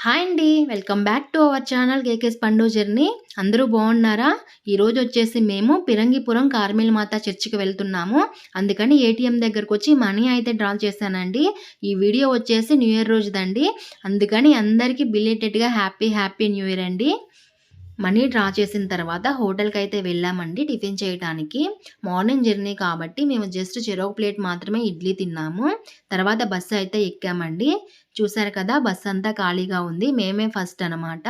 Hi అండి. Welcome back to our channel కేకేస్ పండు జర్నీ. అందరూ బాగున్నారా? ఈరోజు వచ్చేసి మేము పిరంగిపురం కార్మెల్ మాత చర్చికి వెళ్తున్నాము. అందుకని ఏటీఎం దగ్గరకు వచ్చి మనీ అయితే డ్రా చేశానండి. ఈ వీడియో వచ్చేసి న్యూ ఇయర్ రోజుదండి. అందుకని అందరికీ బిలేటెడ్గా హ్యాపీ న్యూ ఇయర్ అండి. మనీ డ్రా చేసిన తర్వాత హోటల్కి అయితే వెళ్ళామండి టిఫిన్ చేయడానికి. మార్నింగ్ జర్నీ కాబట్టి మేము జస్ట్ చెరొక ప్లేట్ మాత్రమే ఇడ్లీ తిన్నాము. తర్వాత బస్సు అయితే ఎక్కామండి. చూసారు కదా, బస్సు అంతా ఖాళీగా ఉంది. మేమే ఫస్ట్ అనమాట.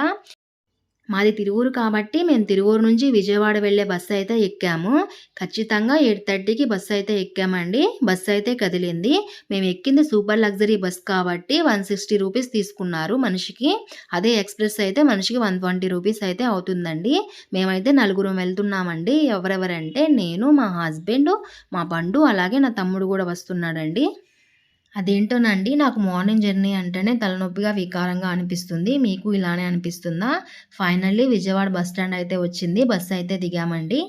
మాది తిరువూరు కాబట్టి మేము తిరువూరు నుంచి విజయవాడ వెళ్ళే బస్సు అయితే ఎక్కాము. ఖచ్చితంగా 8:30కి బస్సు అయితే ఎక్కామండి. బస్సు అయితే కదిలింది. మేము ఎక్కింది సూపర్ లగ్జరీ బస్ కాబట్టి 160 రూపీస్ తీసుకున్నారు మనిషికి. అదే ఎక్స్ప్రెస్ అయితే మనిషికి 120 రూపీస్ అయితే అవుతుందండి. మేమైతే నలుగురం వెళ్తున్నామండి. ఎవరెవరంటే నేను, మా హస్బెండ్, మా బండు, అలాగే నా తమ్ముడు కూడా వస్తున్నాడండి. అదేంటోనండి, నాకు మార్నింగ్ జర్నీ అంటేనే తలనొప్పిగా, వికారంగా అనిపిస్తుంది. మీకు ఇలానే అనిపిస్తుందా? ఫైనల్లీ విజయవాడ బస్ స్టాండ్ అయితే వచ్చింది. బస్సు అయితే దిగామండి.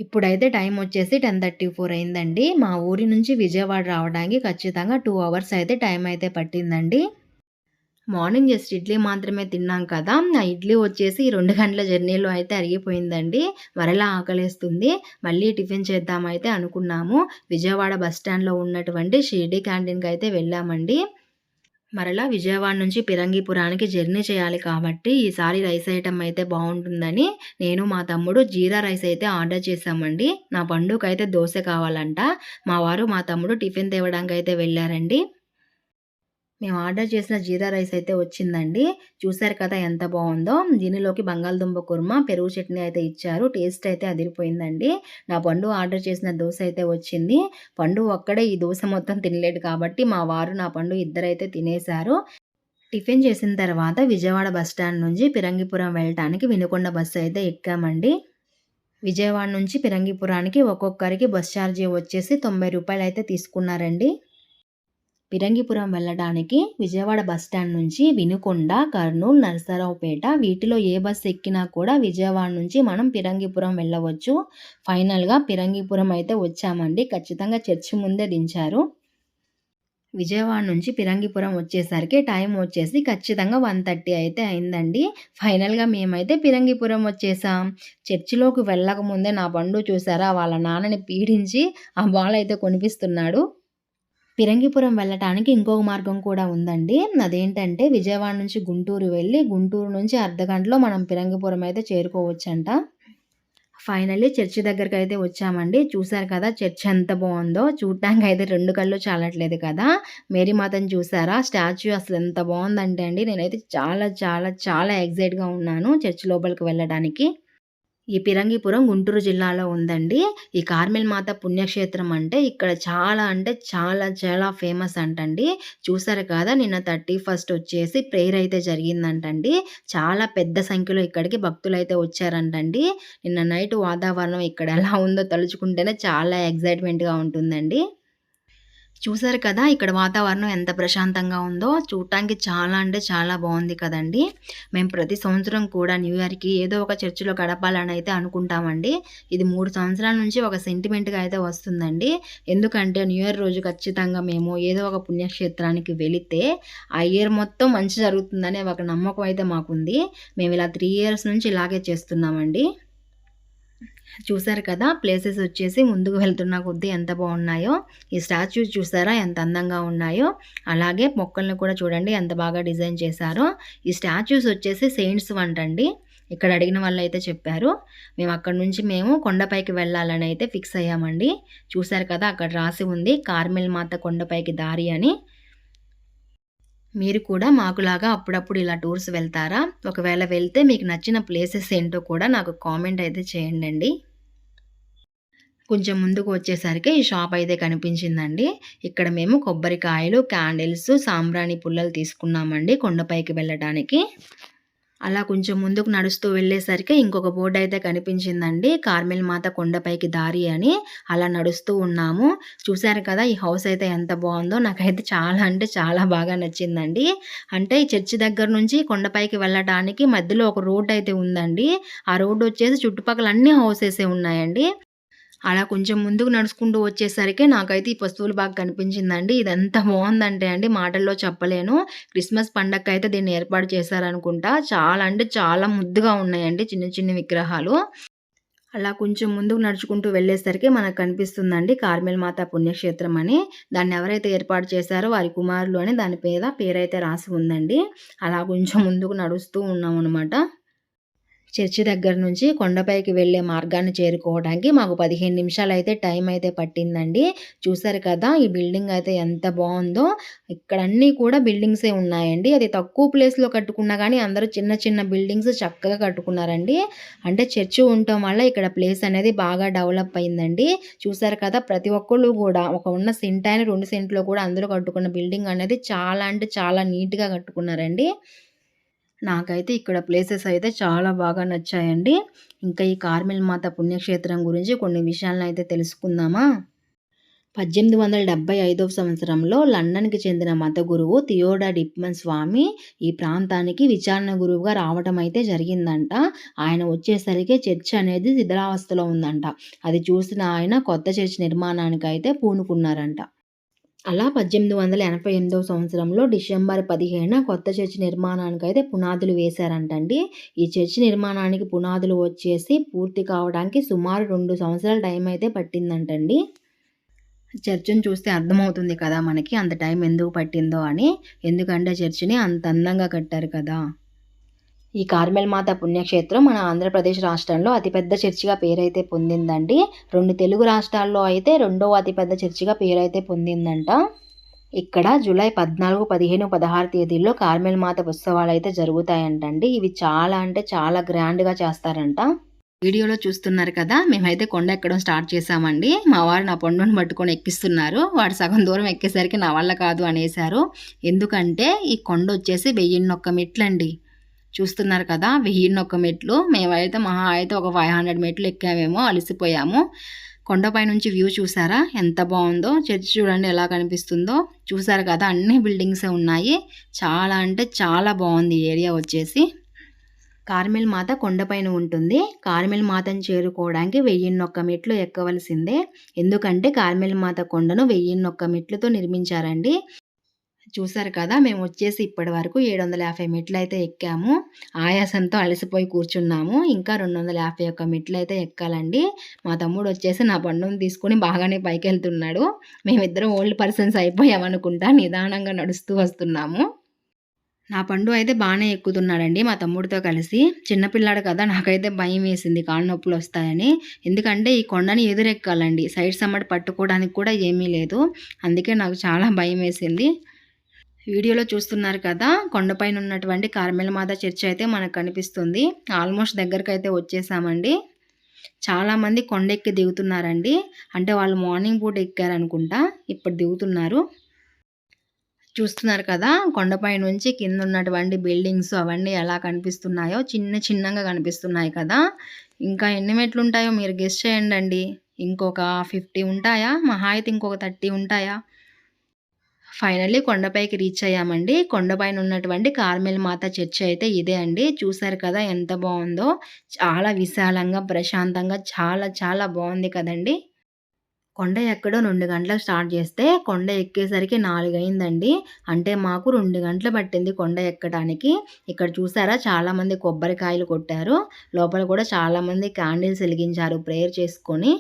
ఇప్పుడైతే టైం వచ్చేసి 10:34 అయిందండి. మా ఊరి నుంచి విజయవాడ రావడానికి ఖచ్చితంగా 2 అవర్స్ అయితే టైం అయితే పట్టిందండి. మార్నింగ్ జస్ట్ ఇడ్లీ మాత్రమే తిన్నాం కదా, ఆ ఇడ్లీ వచ్చేసి 2 గంటల జర్నీలో అయితే అరిగిపోయిందండి. మరలా ఆకలేస్తుంది. మళ్ళీ టిఫిన్ చేద్దామైతే అనుకున్నాము. విజయవాడ బస్ స్టాండ్లో ఉన్నటువంటి షిర్డీ క్యాంటీన్కి అయితే వెళ్ళామండి. మరలా విజయవాడ నుంచి పిరంగిపురానికి జర్నీ చేయాలి కాబట్టి ఈసారి రైస్ ఐటమ్ అయితే బాగుంటుందని నేను, మా తమ్ముడు జీరా రైస్ అయితే ఆర్డర్ చేశామండి. నా పండుకైతే దోశ కావాలంట. మా వారు, మా తమ్ముడు టిఫిన్ తేవడానికి అయితే వెళ్ళారండి. మేము ఆర్డర్ చేసిన జీరా రైస్ అయితే వచ్చిందండి. చూసారు కదా ఎంత బాగుందో. దీనిలోకి బంగాళదుంప కుర్మా, పెరుగు చట్నీ అయితే ఇచ్చారు. టేస్ట్ అయితే అదిరిపోయిందండి. నా పండు ఆర్డర్ చేసిన దోశ అయితే వచ్చింది. పండు ఒక్కడే ఈ దోశ మొత్తం తినలేడు కాబట్టి మా వారు, నా పండు ఇద్దరైతే తినేశారు. టిఫిన్ చేసిన తర్వాత విజయవాడ బస్ స్టాండ్ నుంచి పిరంగిపురం వెళ్ళటానికి వినుకొండ బస్సు అయితే ఎక్కామండి. విజయవాడ నుంచి పిరంగిపురానికి ఒక్కొక్కరికి బస్ ఛార్జీ వచ్చేసి 90 రూపాయలు అయితే తీసుకున్నారండి. పిరంగిపురం వెళ్ళడానికి విజయవాడ బస్టాండ్ నుంచి వినుకొండ, కర్నూలు, నరసరావుపేట వీటిలో ఏ బస్సు ఎక్కినా కూడా విజయవాడ నుంచి మనం పిరంగిపురం వెళ్ళవచ్చు. ఫైనల్గా పిరంగిపురం అయితే వచ్చామండి. ఖచ్చితంగా చర్చి ముందే దించారు. విజయవాడ నుంచి పిరంగిపురం వచ్చేసరికి టైం వచ్చేసి ఖచ్చితంగా 1:30 అయితే అయిందండి. ఫైనల్గా మేమైతే పిరంగిపురం వచ్చేసాం. చర్చిలోకి వెళ్ళకముందే నా బండు చూసారా, వాళ్ళ నాన్నని పీడించి ఆ బాల్ అయితే కొనిపిస్తున్నాడు. పిరంగిపురం వెళ్ళటానికి ఇంకొక మార్గం కూడా ఉందండి. అదేంటంటే విజయవాడ నుంచి గుంటూరు వెళ్ళి గుంటూరు నుంచి అర్ధగంటలో మనం పిరంగిపురం అయితే చేరుకోవచ్చంట. ఫైనల్లీ చర్చి దగ్గరికి అయితే వచ్చామండి. చూసారు కదా చర్చ్ ఎంత బాగుందో. చూడటానికి అయితే 2 కళ్ళు చాలట్లేదు కదా. మేరీ మాతను చూసారా, స్టాచ్యూ అసలు ఎంత బాగుందంటే అండి, నేనైతే చాలా చాలా చాలా ఎక్సైట్గా ఉన్నాను చర్చ్ లోపలికి వెళ్ళడానికి. ఈ పిరంగిపురం గుంటూరు జిల్లాలో ఉందండి. ఈ కార్మెల్ మాత పుణ్యక్షేత్రం ఇక్కడ చాలా చాలా ఫేమస్ అంటండి. చూసారు కదా, నిన్న 31st వచ్చేసి ప్రేయర్ అయితే జరిగిందంటండి. చాలా పెద్ద సంఖ్యలో ఇక్కడికి భక్తులైతే వచ్చారంటండి. నిన్న నైట్ వాతావరణం ఇక్కడ ఎలా ఉందో తలుచుకుంటేనే చాలా ఎక్సైట్మెంట్గా ఉంటుందండి. చూసారు కదా, ఇక్కడ వాతావరణం ఎంత ప్రశాంతంగా ఉందో. చూడటానికి చాలా చాలా బాగుంది కదండి. మేము ప్రతి సంవత్సరం కూడా న్యూ ఇయర్కి ఏదో ఒక చర్చిలో గడపాలని అయితే అనుకుంటామండి. ఇది 3 సంవత్సరాల నుంచి ఒక సెంటిమెంట్గా అయితే వస్తుందండి. ఎందుకంటే న్యూ ఇయర్ రోజు ఖచ్చితంగా మేము ఏదో ఒక పుణ్యక్షేత్రానికి వెళితే ఆ ఇయర్ మొత్తం మంచి జరుగుతుందనే ఒక నమ్మకం అయితే మాకుంది. మేము ఇలా 3 ఇయర్స్ నుంచి ఇలాగే చేస్తున్నామండి. చూసారు కదా, ప్లేసెస్ వచ్చేసి ముందుకు వెళ్తున్న కొద్దీ ఎంత బాగున్నాయో. ఈ స్టాచ్యూస్ చూసారా ఎంత అందంగా ఉన్నాయో. అలాగే మొక్కల్ని కూడా చూడండి ఎంత బాగా డిజైన్ చేశారో. ఈ స్టాచ్యూస్ వచ్చేసి సెయింట్స్ వంటండి. ఇక్కడ అడిగిన వాళ్ళు అయితే చెప్పారు. మేము అక్కడ నుంచి కొండపైకి వెళ్ళాలని అయితే ఫిక్స్ అయ్యామండి. చూసారు కదా, అక్కడ రాసి ఉంది కార్మెల్ మాత కొండపైకి దారి అని. మీరు కూడా మాకులాగా అప్పుడప్పుడు ఇలా టూర్స్ వెళ్తారా? ఒకవేళ వెళ్తే మీకు నచ్చిన ప్లేసెస్ ఏంటో కూడా నాకు కామెంట్ అయితే చేయండి. కొంచెం ముందుకు వచ్చేసరికి ఈ షాప్ అయితే కనిపించిందండి. ఇక్కడ మేము కొబ్బరికాయలు, క్యాండిల్స్, సాంబ్రాణి పుల్లలు తీసుకున్నామండి కొండపైకి వెళ్ళడానికి. అలా కొంచెం ముందుకు నడుస్తూ వెళ్ళేసరికి ఇంకొక బోర్డు అయితే కనిపించిందండి, కార్మెల్ మాత కొండపైకి దారి అని. అలా నడుస్తూ ఉన్నాము. చూశారు కదా, ఈ హౌస్ అయితే ఎంత బాగుందో. నాకైతే చాలా బాగా నచ్చిందండి. ఈ చర్చి దగ్గర నుంచి కొండపైకి వెళ్ళడానికి మధ్యలో ఒక రోడ్ అయితే ఉందండి. ఆ రోడ్డు వచ్చేసి చుట్టుపక్కల అన్ని హౌసెసే ఉన్నాయండి. అలా కొంచెం ముందుకు నడుచుకుంటూ వచ్చేసరికి నాకైతే ఈ పశువులు బాగా కనిపించిందండి. ఇదెంత బావుందంటే అండి మాటల్లో చెప్పలేను. క్రిస్మస్ పండగకైతే దీన్ని ఏర్పాటు చేశారనుకుంటా. చాలా అంటే చాలా ముద్దుగా ఉన్నాయండి చిన్ని చిన్ని విగ్రహాలు. అలా కొంచెం ముందుకు నడుచుకుంటూ వెళ్ళేసరికి మనకు కనిపిస్తుందండి కార్మెల్ మాత పుణ్యక్షేత్రం అని. దాన్ని ఎవరైతే ఏర్పాటు చేశారో వారి కుమారులు అని దాని మీద పేరైతే రాసి ఉందండి. అలా కొంచెం ముందుకు నడుస్తూ ఉన్నామనమాట. చర్చి దగ్గర నుంచి కొండపైకి వెళ్ళే మార్గాన్ని చేరుకోవడానికి మాకు 15 నిమిషాలయితే టైం అయితే పట్టిందండి. చూసారు కదా! ఈ బిల్డింగ్ అయితే ఎంత బావుందో. ఇక్కడ అన్నీ కూడా బిల్డింగ్సే ఉన్నాయండి. అది తక్కువ ప్లేస్‌లో కట్టుకున్నా గానీ అందరూ చిన్న చిన్న బిల్డింగ్స్ చక్కగా కట్టుకున్నారండి. అంటే చర్చి ఉండటం వల్ల ఇక్కడ ప్లేస్ అనేది బాగా డెవలప్ అయిందండి. చూసారు కదా! ప్రతి ఒక్కళ్ళు గూడా ఒక ఉన్న సెంటైన 2 సెంట్‌లో కూడా అందరూ కట్టుకున్న బిల్డింగ్ అనేది చాలా అంటే చాలా నీట్‌గా కట్టుకున్నారండి. నాకైతే ఇక్కడ ప్లేసెస్ అయితే చాలా బాగా నచ్చాయండి. ఇంకా ఈ కార్మెల్ మాత పుణ్యక్షేత్రం గురించి కొన్ని విషయాలనైతే తెలుసుకుందామా? 1875 సంవత్సరంలో లండన్‌కి చెందిన మత గురువు థియోడర్ డిప్మన్ స్వామి ఈ ప్రాంతానికి విచారణ గురువుగా రావటం అయితే జరిగిందంట. ఆయన వచ్చేసరికి చర్చ్ అనేది శిథిలావస్థలో ఉందంట. అది చూసిన ఆయన కొత్త చర్చ్ నిర్మాణానికైతే పూనుకున్నారంట. అలా 1888 సంవత్సరంలో డిసెంబర్ 15న కొత్త చర్చి నిర్మాణానికైతే పునాదులు వేశారంటండి. ఈ చర్చి నిర్మాణానికి పునాదులు వచ్చేసి పూర్తి కావడానికి సుమారు 2 సంవత్సరాల టైం అయితే పట్టిందంటండి. చర్చిని చూస్తే అర్థమవుతుంది కదా మనకి అంత టైం ఎందుకు పట్టిందో అని. ఎందుకంటే చర్చిని అంత అందంగా కట్టారు కదా! ఈ కార్మెల్ మాత పుణ్యక్షేత్రం మన ఆంధ్రప్రదేశ్ రాష్ట్రంలో అతిపెద్ద చర్చిగా పేరైతే పొందిందండి. 2 తెలుగు రాష్ట్రాల్లో అయితే రెండవ అతిపెద్ద చర్చిగా పేరైతే పొందిందంట. ఇక్కడ జూలై 14, 15, 16 తేదీల్లో కార్మెల్ మాత ఉత్సవాలైతే జరుగుతాయంటండి. ఇవి చాలా అంటే చాలా గ్రాండ్‌గా చేస్తారంట. వీడియోలో చూస్తున్నారు కదా! మేమైతే కొండ ఎక్కడం స్టార్ట్ చేశామండి. మా వారు నా పండుని పట్టుకొని ఎక్కిస్తున్నారు. వాడు సగం దూరం ఎక్కేసరికి నా వల్ల కాదు అనేశారు. ఎందుకంటే ఈ కొండొచ్చేసి 1001 మెట్లండి. చూస్తున్నారు కదా! 1001 మెట్లు. మేమైతే మహా అయితే ఒక 500 మెట్లు ఎక్కామేమో అలసిపోయాము. కొండపై నుంచి వ్యూ చూసారా ఎంత బావుందో. చర్చ్ చూడండి ఎలా కనిపిస్తుందో. చూసారు కదా! అన్ని బిల్డింగ్సే ఉన్నాయి. చాలా అంటే చాలా బావుంది ఈ ఏరియా వచ్చేసి. కార్మెల్ మాత కొండపైన ఉంటుంది. కార్మెల్ మాతను చేరుకోవడానికి 1001 మెట్లు ఎక్కవలసిందే. ఎందుకంటే కార్మెల్ మాత కొండను 1001 మెట్లతో నిర్మించారండి. చూసారు కదా! మేమొచ్చేసి ఇప్పటి వరకు 750 మెట్లయితే ఎక్కాము. ఆయాసంతో అలసిపోయి కూర్చున్నాము. ఇంకా 251 మెట్లయితే ఎక్కాలండి. మా తమ్ముడొచ్చేసి నా బండుని తీసుకొని బాగానే పైకెళ్తున్నాడు. మేమిద్దరం ఓల్డ్ పర్సన్స్ అయిపోయామనుకుంటా నిదానంగా నడుస్తూ వస్తున్నాము. నా పండు అయితే బానే ఎక్కుతున్నాడండి మా తమ్ముడితో కలిసి. చిన్న పిల్లాడు కదా! నాకైతే భయమేసింది కాళ్ళు నొప్పులొస్తాయని. ఎందుకంటే ఈ కొండని ఎదురెక్కాలండి. సైడ్ సమ్మట పట్టుకోవడానికి కూడా ఏమీ లేదు. అందుకే నాకు చాలా భయమేసింది. వీడియోలో చూస్తున్నారు కదా! కొండపైన ఉన్నటువంటి కార్మెల్ మాత చర్చ్ అయితే మనకు కనిపిస్తుంది. ఆల్మోస్ట్ దగ్గరకైతే వచ్చేసామండి. చాలామంది కొండెక్కి దిగుతున్నారండి. అంటే వాళ్ళు మార్నింగ్ పూట ఎక్కారనుకుంటా. ఇప్పుడు దిగుతున్నారు. చూస్తున్నారు కదా! కొండపై నుంచి కింద ఉన్నటువంటి బిల్డింగ్స్ అవన్నీ ఎలా కనిపిస్తున్నాయో చిన్న చిన్నగా కనిపిస్తున్నాయి కదా! ఇంకా ఎన్ని మెట్లుంటాయో మీరు గెస్ చేయండండి. ఇంకొక 50 ఉంటాయా? మహా అయితే ఇంకొక 30 ఉంటాయా? ఫైనల్లీ కొండపైకి రీచ్ అయ్యామండి. కొండపైన ఉన్నటువంటి కార్మెల్ మాత చర్చ్ అయితే ఇదే అండి. చూసారు కదా ఎంత బావుందో. చాలా విశాలంగా, ప్రశాంతంగా చాలా చాలా బావుంది కదండీ! కొండ ఎక్కడం 2 గంటలకు స్టార్ట్ చేస్తే కొండ ఎక్కేసరికి 4 అయిందండి. అంటే మాకు 2 గంటలు పట్టింది కొండ ఎక్కడానికి. ఇక్కడ చూసారా చాలామంది కొబ్బరికాయలు కొట్టారు. లోపల కూడా చాలామంది క్యాండిల్స్ ఎలిగించారు ప్రేయర్ చేసుకొని.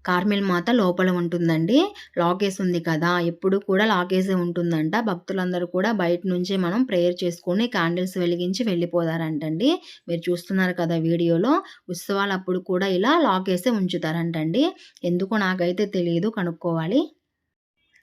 కార్మెల్ మాత లోపల ఉంటుందండి. లాకేసి ఉంది కదా! ఎప్పుడు కూడా లాకేసే ఉంటుందంట. భక్తులందరూ కూడా బయట నుంచే మనం ప్రేయర్ చేసుకొని క్యాండిల్స్ వెలిగించి వెళ్ళిపోతారంటండి. మీరు చూస్తున్నారు కదా వీడియోలో. ఉత్సవాలప్పుడు కూడా ఇలా లాకేసే ఉంచుతారంటండి. ఎందుకో నాకైతే తెలీదు కనుక్కోవాలి.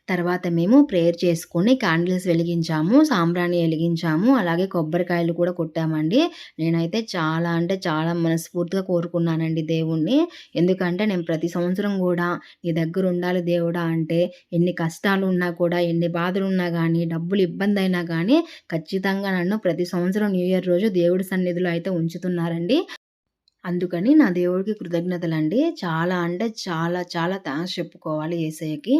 తర్వాత మేము ప్రేయర్ చేసుకొని క్యాండిల్స్ వెలిగించాము. సాంబ్రాణి ఎలిగించాము. అలాగే కొబ్బరికాయలు కూడా కొట్టామండి. నేనైతే చాలా అంటే చాలా మనస్ఫూర్తిగా కోరుకున్నానండి దేవుడిని. ఎందుకంటే నేను ప్రతి సంవత్సరం గూడా నీ దగ్గరుండాలి దేవుడా అంటే ఎన్ని కష్టాలున్నా కూడా, ఎన్ని బాధలున్నా గానీ, డబ్బులు ఇబ్బందయినా గానీ ఖచ్చితంగా నన్ను ప్రతి సంవత్సరం న్యూ ఇయర్ రోజు దేవుడి సన్నిధిలో అయితే ఉంచుతున్నారండి. అందుకని నా దేవుడికి కృతజ్ఞతలండి. చాలా అంటే చాలా చాలా థాంక్స్ చెప్పుకోవాలి యేసయ్యకి.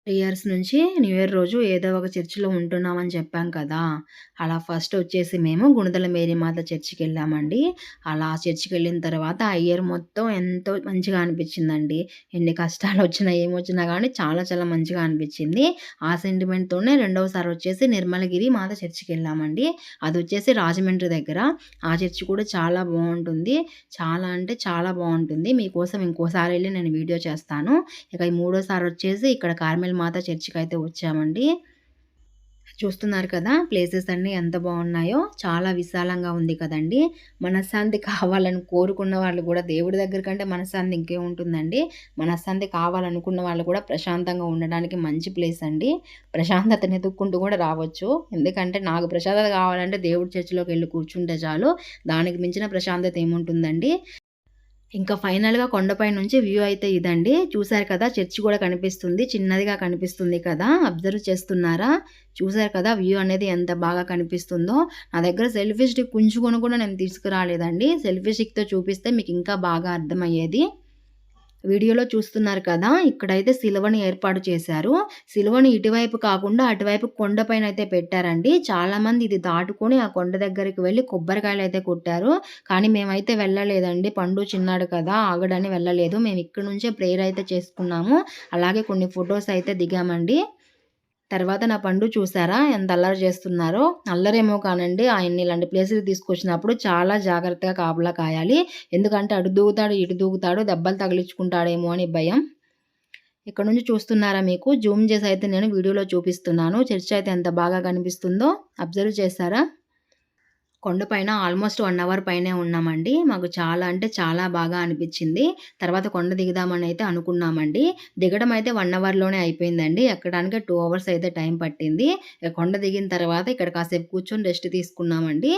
3 ఇయర్స్ నుంచి న్యూ ఇయర్ రోజు ఏదో ఒక చర్చిలో ఉంటున్నామని చెప్పాం కదా! అలా ఫస్ట్ వచ్చేసి మేము గుణదల మేరీమాత చర్చికెళ్ళామండి. అలా చర్చికెళ్ళిన తర్వాత ఆ ఇయర్ మొత్తం ఎంతో మంచిగా అనిపించిందండి. ఎన్ని కష్టాలొచ్చినా, ఏమొచ్చినా గానీ చాలా చాలా మంచిగా అనిపించింది. ఆ సెంటిమెంట్‌తోనే రెండవసారి వచ్చేసి నిర్మలగిరి మాత చర్చికెళ్ళామండి. అదొచ్చేసి రాజమండ్రి దగ్గర. ఆ చర్చి కూడా చాలా బావుంటుంది. చాలా అంటే చాలా బావుంటుంది. మీకోసం ఇంకోసారెళ్లి నేను వీడియో చేస్తాను. ఇక ఈ మూడోసారి వచ్చేసి ఇక్కడ కార్మెల్ మాత చర్చికైతే వచ్చామండి. చూస్తున్నారు కదా! ప్లేసెస్ అన్నీ ఎంత బావున్నాయో. చాలా విశాలంగా ఉంది కదండీ! మనశ్శాంతి కావాలని కోరుకున్న వాళ్ళు గూడా దేవుడి దగ్గర కంటే మనశ్శాంతి ఇంకేముంటుందండి. మనశ్శాంతి కావాలనుకున్న వాళ్ళు కూడా ప్రశాంతంగా ఉండడానికి మంచి ప్లేస్ అండి. ప్రశాంతతను ఎతుక్కుంటూ కూడా రావచ్చు. ఎందుకంటే నాకు ప్రశాంతత కావాలంటే దేవుడి చర్చిలోకెళ్ళి కూర్చుంటే చాలు. దానికి మించిన ప్రశాంతత ఏముంటుందండి. ఇంకా ఫైనల్‌గా కొండపై నుంచి వ్యూ అయితే ఇదండి. చూసారు కదా! చర్చ్ కూడా కనిపిస్తుంది. చిన్నదిగా కనిపిస్తుంది కదా! అబ్జర్వ్ చేస్తున్నారా? చూసారు కదా! వ్యూ అనేది ఎంత బాగా కనిపిస్తుందో. నా దగ్గర సెల్ఫీ స్టిక్ ఉంచుకొని కూడా నేను తీసుకురాలేదండి. సెల్ఫీ స్టిక్‌తో చూపిస్తే మీకు ఇంకా బాగా అర్థమయ్యేది. వీడియోలో చూస్తున్నారు కదా! ఇక్కడైతే సిలువని ఏర్పాటు చేశారు. సిలువని ఇటువైపు కాకుండా అటువైపు కొండపైనైతే పెట్టారండి. చాలామంది ఇది దాటుకొని ఆ కొండ దగ్గరికి వెళ్లి కొబ్బరికాయలైతే కొట్టారు. కానీ మేమైతే వెళ్ళలేదండి. పండు చిన్నాడు కదా! ఆగడని వెళ్ళలేదు. మేము ఇక్కడి నుంచే ప్రేయర్ అయితే చేసుకున్నాము. అలాగే కొన్ని ఫోటోస్ అయితే దిగామండి. తర్వాత నా పండు చూసారా ఎంత అల్లరి చేస్తున్నారో. అల్లరేమో కానండి ఆయన్ని ఇలాంటి ప్లేస్‌కి తీసుకొచ్చినప్పుడు చాలా జాగ్రత్తగా కాపలా కాయాలి. ఎందుకంటే అటు దూకుతాడు, ఇటు దూకుతాడు దెబ్బలు తగిలించుకుంటాడేమో అని భయం. ఇక్కడ నుంచి చూస్తున్నారా మీకు జూమ్ చేసి అయితే నేను వీడియోలో చూపిస్తున్నాను. చర్చ్ అయితే ఎంత బాగా కనిపిస్తుందో అబ్జర్వ్ చేశారా? కొండపైన ఆల్మోస్ట్ 1 అవర్ పైనే ఉన్నామండి. మాకు చాలా అంటే చాలా బాగా అనిపిచ్చింది. తర్వాత కొండ దిగుదామని అయితే అనుకున్నామండి. దిగడం అయితే 1 అవర్‌లోనే అయిపోయిందండి. ఎక్కడానికి 2 అవర్స్ అయితే టైం పట్టింది. ఇక కొండ దిగిన తర్వాత ఇక్కడ కాసేపు కూర్చొని రెస్ట్ తీసుకున్నామండి.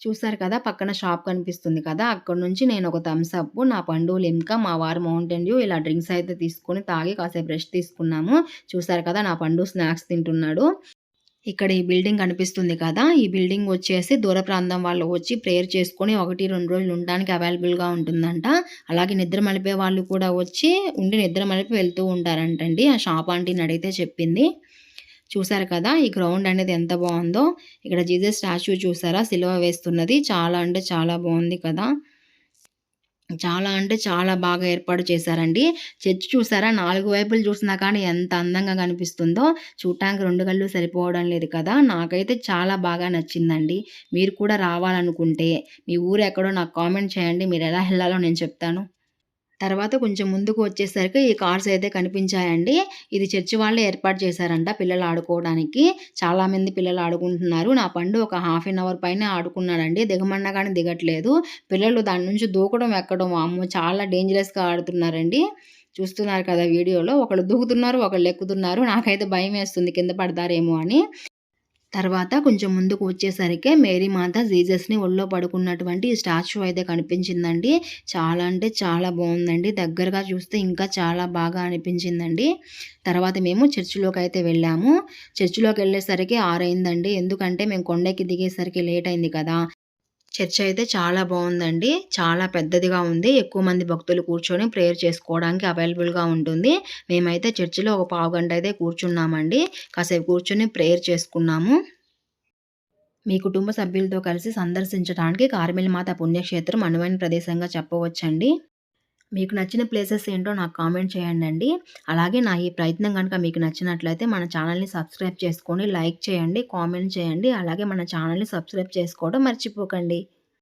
చూసారు కదా! పక్కన షాప్ కనిపిస్తుంది కదా! అక్కడి నుంచి నేను ఒక థమ్స్ అప్, నా పండు లిమ్కా, మా వారు మౌంటైన్ డ్యూ ఇలా డ్రింక్స్ అయితే తీసుకొని తాగి కాసేపు రెస్ట్ తీసుకున్నాము. చూసారు కదా! నా పండు స్నాక్స్ తింటున్నాడు. ఇక్కడ ఈ బిల్డింగ్ కనిపిస్తుంది కదా! ఈ బిల్డింగ్ వచ్చేసి దూర ప్రాంతం వాళ్ళు వచ్చి ప్రేయర్ చేసుకొని 1, 2 రోజులు ఉండడానికి అవైలబుల్‌గా ఉంటుందంట. అలాగే నిద్ర మలిపే వాళ్ళు కూడా వచ్చి ఉండి నిద్ర మలిపి వెళ్తూ ఉంటారంటండి. ఆ షాప్ ఆంటీని అడిగితే చెప్పింది. చూసారు కదా! ఈ గ్రౌండ్ అనేది ఎంత బావుందో. ఇక్కడ జీసస్ స్టాచ్యూ చూసారా? సిలువ వేస్తున్నది. చాలా అంటే చాలా బావుంది కదా! చాలా అంటే చాలా బాగా ఏర్పాటు చేశారండి. చర్చ్ చూసారా? 4 వైపులు చూసినా కానీ ఎంత అందంగా కనిపిస్తుందో. చూడటానికి 2 కళ్ళు సరిపోవడం లేదు కదా! నాకైతే చాలా బాగా నచ్చిందండి. మీరు కూడా రావాలనుకుంటే మీ ఊరెక్కడో నాకు కామెంట్ చేయండి. మీరెలా ఎళ్ళాలో నేను చెప్తాను. తర్వాత కొంచెం ముందుకు వచ్చేసరికి ఈ కార్స్ అయితే కనిపించాయండి. ఇది చర్చి వాళ్ళే ఏర్పాటు చేశారంట పిల్లలు ఆడుకోవడానికి. చాలామంది పిల్లలు ఆడుకుంటున్నారు. నా పండు ఒక హాఫ్ ఎన్ అవర్ పైనే ఆడుకున్నాడండి. దిగమన్నా గాని దిగట్లేదు. పిల్లలు దాని నుంచి దూకడం, ఎక్కడం వామ్మో! చాలా డేంజరస్‌గా ఆడుతున్నారండి. చూస్తున్నారు కదా వీడియోలో. ఒకళ్ళు దూకుతున్నారు, ఒకళ్ళు ఎక్కుతున్నారు. నాకైతే భయమేస్తుంది కింద పడతారేమో అని. తర్వాత కొంచెం ముందుకు వచ్చేసరికి మేరీ మాత జీసస్‌ని ఒళ్ళో పడుకున్నటువంటి స్టాచ్యూ అయితే కనిపించిందండి. చాలా అంటే చాలా బావుందండి. దగ్గరగా చూస్తే ఇంకా చాలా బాగా అనిపించిందండి. తర్వాత మేము చర్చిలోకైతే వెళ్ళాము. చర్చిలోకెళ్ళేసరికి 6 అయిందండి. ఎందుకంటే మేము కొండెక్కి దిగేసరికి లేట్ అయింది కదా! చర్చ్ అయితే చాలా బావుందండి. చాలా పెద్దదిగా ఉంది. ఎక్కువ మంది భక్తులు కూర్చొని ప్రేయర్ చేసుకోవడానికి అవైలబుల్‌గా ఉంటుంది. మేమైతే చర్చిలో ఒక పావుగంట అయితే కూర్చున్నామండి. కాసేపు కూర్చొని ప్రేయర్ చేసుకున్నాము. మీ కుటుంబ సభ్యులతో కలిసి సందర్శించడానికి కార్మెల్ మాత పుణ్యక్షేత్రం అనువైన ప్రదేశంగా చెప్పవచ్చండి. మీకు నచ్చిన ప్లేసెస్ ఏంటో నాకు కామెంట్ చేయండండి. అలాగే నా ఈ ప్రయత్నం గనుక మీకు నచ్చినట్లయితే మన ఛానల్‌ని సబ్స్క్రైబ్ చేసుకొని, లైక్ చేయండి, కామెంట్ చేయండి. అలాగే మన ఛానల్‌ని సబ్స్క్రైబ్ చేసుకోవడం మర్చిపోకండి.